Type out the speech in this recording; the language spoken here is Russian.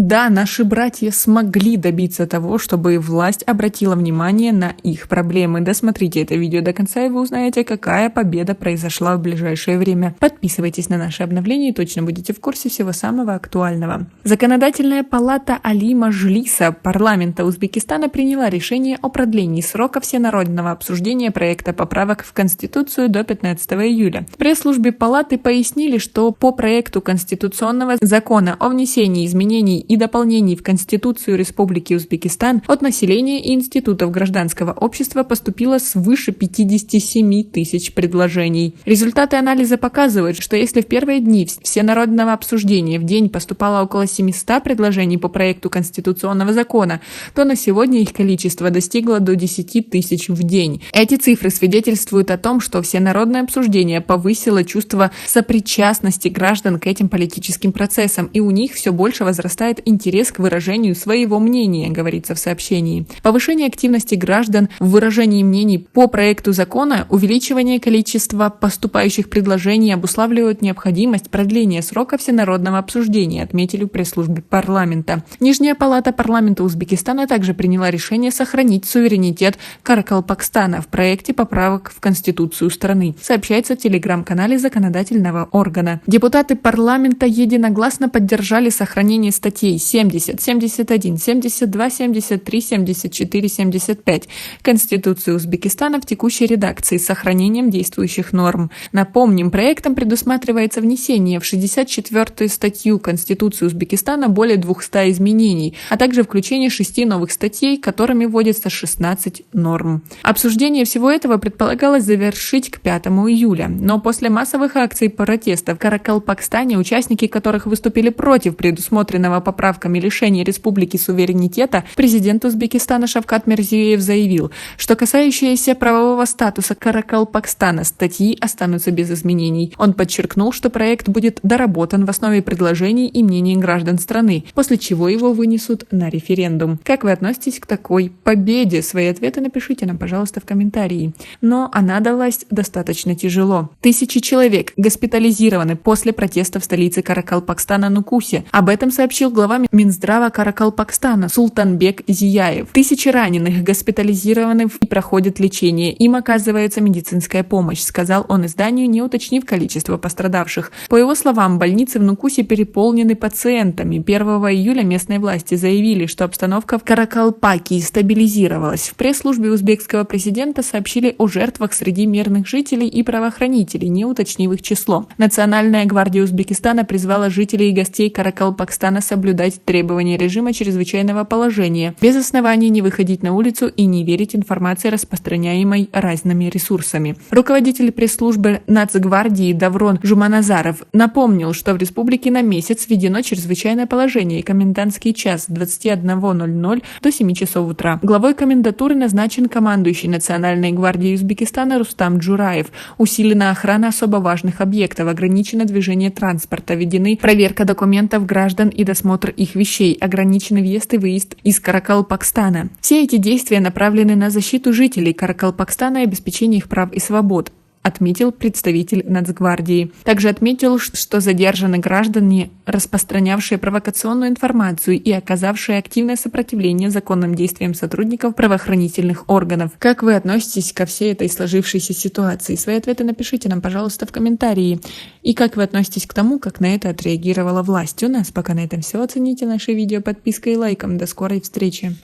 Да, наши братья смогли добиться того, чтобы власть обратила внимание на их проблемы. Досмотрите это видео до конца, и вы узнаете, какая победа произошла в ближайшее время. Подписывайтесь на наши обновления и точно будете в курсе всего самого актуального. Законодательная палата Али Маджлиса парламента Узбекистана приняла решение о продлении срока всенародного обсуждения проекта поправок в Конституцию до 15 июля. В пресс-службе палаты пояснили, что по проекту Конституционного закона о внесении изменений и дополнений в Конституцию Республики Узбекистан от населения и институтов гражданского общества поступило свыше 57 тысяч предложений. Результаты анализа показывают, что если в первые дни всенародного обсуждения в день поступало около 700 предложений по проекту Конституционного закона, то на сегодня их количество достигло до 10 тысяч в день. Эти цифры свидетельствуют о том, что всенародное обсуждение повысило чувство сопричастности граждан к этим политическим процессам, и у них все больше возрастает интерес к выражению своего мнения, говорится в сообщении. Повышение активности граждан в выражении мнений по проекту закона, увеличивание количества поступающих предложений обуславливают необходимость продления срока всенародного обсуждения, отметили в пресс-службе парламента. Нижняя палата парламента Узбекистана также приняла решение сохранить суверенитет Каракалпакстана в проекте поправок в Конституцию страны, сообщается в телеграм-канале законодательного органа. Депутаты парламента единогласно поддержали сохранение статей 70, 71, 72, 73, 74, 75 Конституции Узбекистана в текущей редакции с сохранением действующих норм. Напомним, проектом предусматривается внесение в 64-ю статью Конституции Узбекистана более 200 изменений, а также включение 6 новых статей, которыми вводится 16 норм. Обсуждение всего этого предполагалось завершить к 5 июля, но после массовых акций протеста в Каракалпакстане, участники которых выступили против предусмотренного поправками лишения республики суверенитета, президент Узбекистана Шавкат Мирзиёев заявил, что касающиеся правового статуса Каракалпакстана статьи останутся без изменений. Он подчеркнул, что проект будет доработан в основе предложений и мнений граждан страны, после чего его вынесут на референдум. Как вы относитесь к такой победе? Свои ответы напишите нам, пожалуйста, в комментарии. Но она далась достаточно тяжело. Тысячи человек госпитализированы после протеста в столице Каракалпакстана Нукусе. Об этом сообщил глава Минздрава Каракалпакстана Султанбек Зияев. Тысячи раненых госпитализированы и проходят лечение. Им оказывается медицинская помощь, сказал он изданию, не уточнив количество пострадавших. По его словам, больницы в Нукусе переполнены пациентами. 1 июля местные власти заявили, что обстановка в Каракалпаке стабилизировалась. В пресс-службе узбекского президента сообщили о жертвах среди мирных жителей и правоохранителей, не уточнив их число. Национальная гвардия Узбекистана призвала жителей и гостей Каракалпакстана соблюдать требования режима чрезвычайного положения, без оснований не выходить на улицу и не верить информации, распространяемой разными ресурсами. Руководитель пресс-службы Нацгвардии Даврон Жуманазаров напомнил, что в республике на месяц введено чрезвычайное положение и комендантский час с 21:00 до 7 часов утра. Главой комендатуры назначен командующий Национальной гвардией Узбекистана Рустам Джураев. Усилена охрана особо важных объектов, ограничено движение транспорта, введены проверка документов граждан и досмотр их вещей, ограничены въезд и выезд из Каракалпакстана. Все эти действия направлены на защиту жителей Каракалпакстана и обеспечение их прав и свобод, отметил представитель Нацгвардии. Также отметил, что задержаны граждане, распространявшие провокационную информацию и оказавшие активное сопротивление законным действиям сотрудников правоохранительных органов. Как вы относитесь ко всей этой сложившейся ситуации? Свои ответы напишите нам, пожалуйста, в комментарии. И как вы относитесь к тому, как на это отреагировала власть? У нас пока на этом все. Оцените наше видео подпиской и лайком. До скорой встречи!